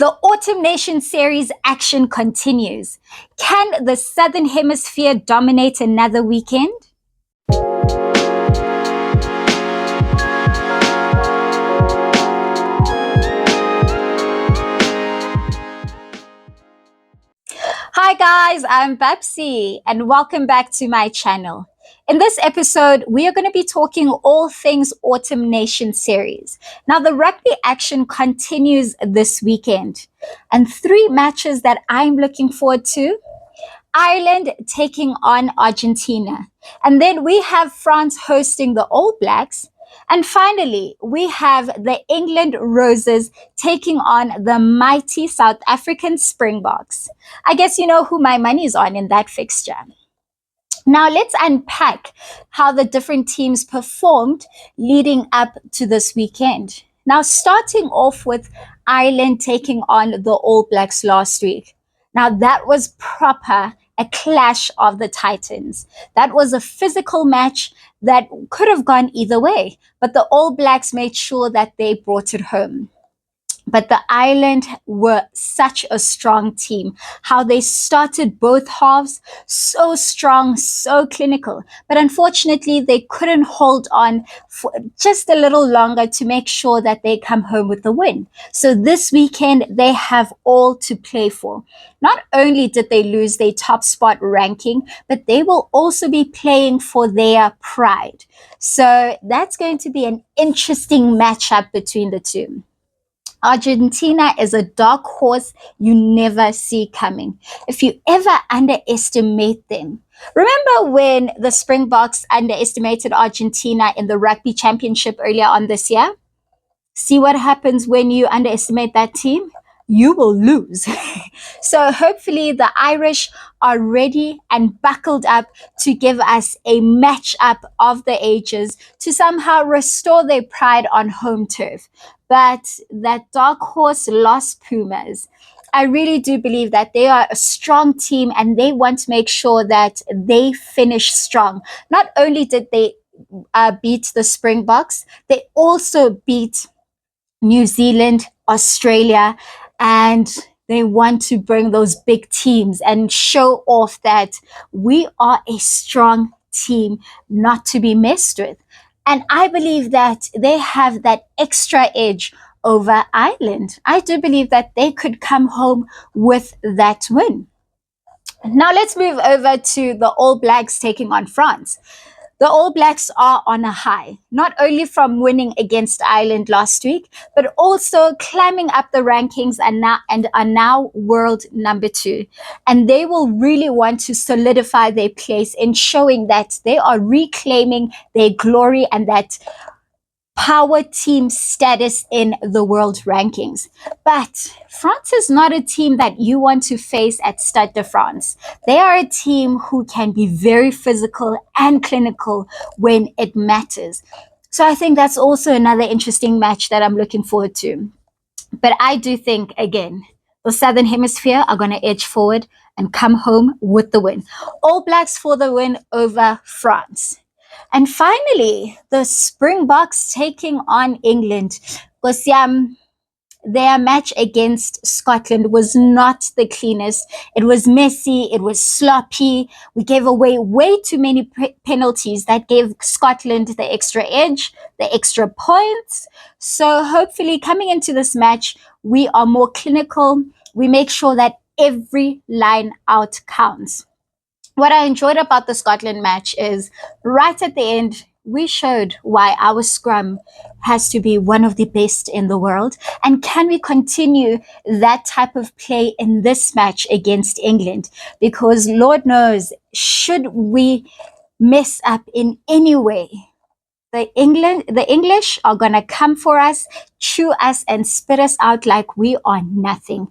The Autumn Nation Series action continues. Can the Southern Hemisphere dominate another weekend? Hi guys, I'm Babsie and welcome back to my channel. In this episode, we are going to be talking all things Autumn Nation Series. Now, the rugby action continues this weekend, and three matches that I'm looking forward to: Ireland taking on Argentina, and then we have France hosting the All Blacks, and finally, we have the England Roses taking on the mighty South African Springboks. I guess you know who my money's on in that fixture. Now, let's unpack how the different teams performed leading up to this weekend. Now, starting off with Ireland taking on the All Blacks last week. Now, that was proper a clash of the Titans. That was a physical match that could have gone either way, but the All Blacks made sure that they brought it home. But the Ireland were such a strong team. How they started both halves, so strong, so clinical. But unfortunately, they couldn't hold on for just a little longer to make sure that they come home with the win. So this weekend, they have all to play for. Not only did they lose their top spot ranking, but they will also be playing for their pride. So that's going to be an interesting matchup between the two. Argentina is a dark horse you never see coming. If you ever underestimate them, remember when the Springboks underestimated Argentina in the Rugby Championship earlier on this year? See what happens when you underestimate that team? You will lose. So hopefully the Irish are ready and buckled up to give us a match-up of the ages to somehow restore their pride on home turf. But that dark horse Los Pumas, I really do believe that they are a strong team and they want to make sure that they finish strong. Not only did they beat the Springboks, they also beat New Zealand, Australia, and they want to bring those big teams and show off that we are a strong team not to be messed with. And I believe that they have that extra edge over Ireland. I do believe that they could come home with that win. Now let's move over to the All Blacks taking on France. The All Blacks are on a high, not only from winning against Ireland last week, but also climbing up the rankings and are now world number 2. And they will really want to solidify their place in showing that they are reclaiming their glory and that power team status in the world rankings. But France is not a team that you want to face at Stade de France. They are a team who can be very physical and clinical when it matters. So I think that's also another interesting match that I'm looking forward to. But I do think, again, the Southern Hemisphere are going to edge forward and come home with the win. All Blacks for the win over France. And finally, the Springboks taking on England. Because their match against Scotland was not the cleanest. It was messy. It was sloppy. We gave away way too many penalties that gave Scotland the extra edge, the extra points. So hopefully coming into this match, we are more clinical. We make sure that every line out counts. What I enjoyed about the Scotland match is right at the end, we showed why our scrum has to be one of the best in the world. And can we continue that type of play in this match against England? Because Lord knows, should we mess up in any way, the English are going to come for us, chew us, and spit us out like we are nothing.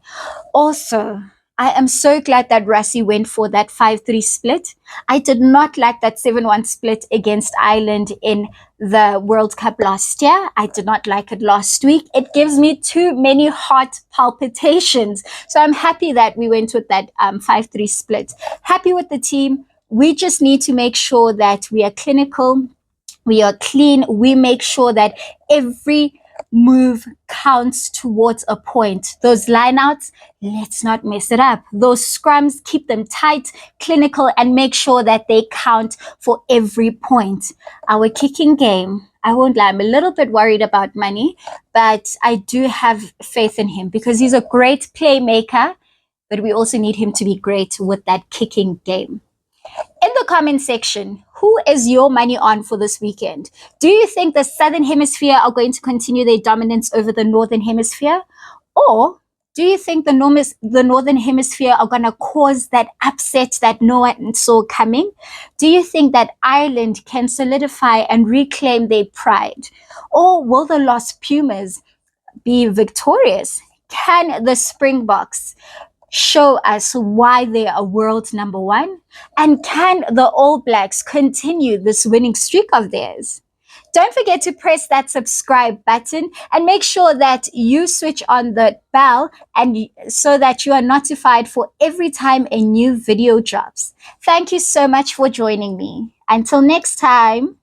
Also, I am so glad that Rassie went for that 5-3 split. I did not like that 7-1 split against Ireland in the World Cup last year. I did not like it last week. It gives me too many heart palpitations. So I'm happy that we went with that 5-3 split. Happy with the team. We just need to make sure that we are clinical, we are clean, we make sure that every move counts towards a point. Those lineouts, let's not mess it up. Those scrums, keep them tight, clinical, and make sure that they count for every point. Our kicking game, I won't lie, I'm a little bit worried about money, but I do have faith in him because he's a great playmaker, but we also need him to be great with that kicking game. In the comment section, who is your money on for this weekend? Do you think the Southern Hemisphere are going to continue their dominance over the Northern Hemisphere? Or do you think the Northern Hemisphere are going to cause that upset that no one saw coming? Do you think that Ireland can solidify and reclaim their pride? Or will the Lost Pumas be victorious? Can the Springboks show us why they are world number one? And can the All Blacks continue this winning streak of theirs? Don't forget to press that subscribe button and make sure that you switch on the bell and so that you are notified for every time a new video drops. Thank you so much for joining me. Until next time.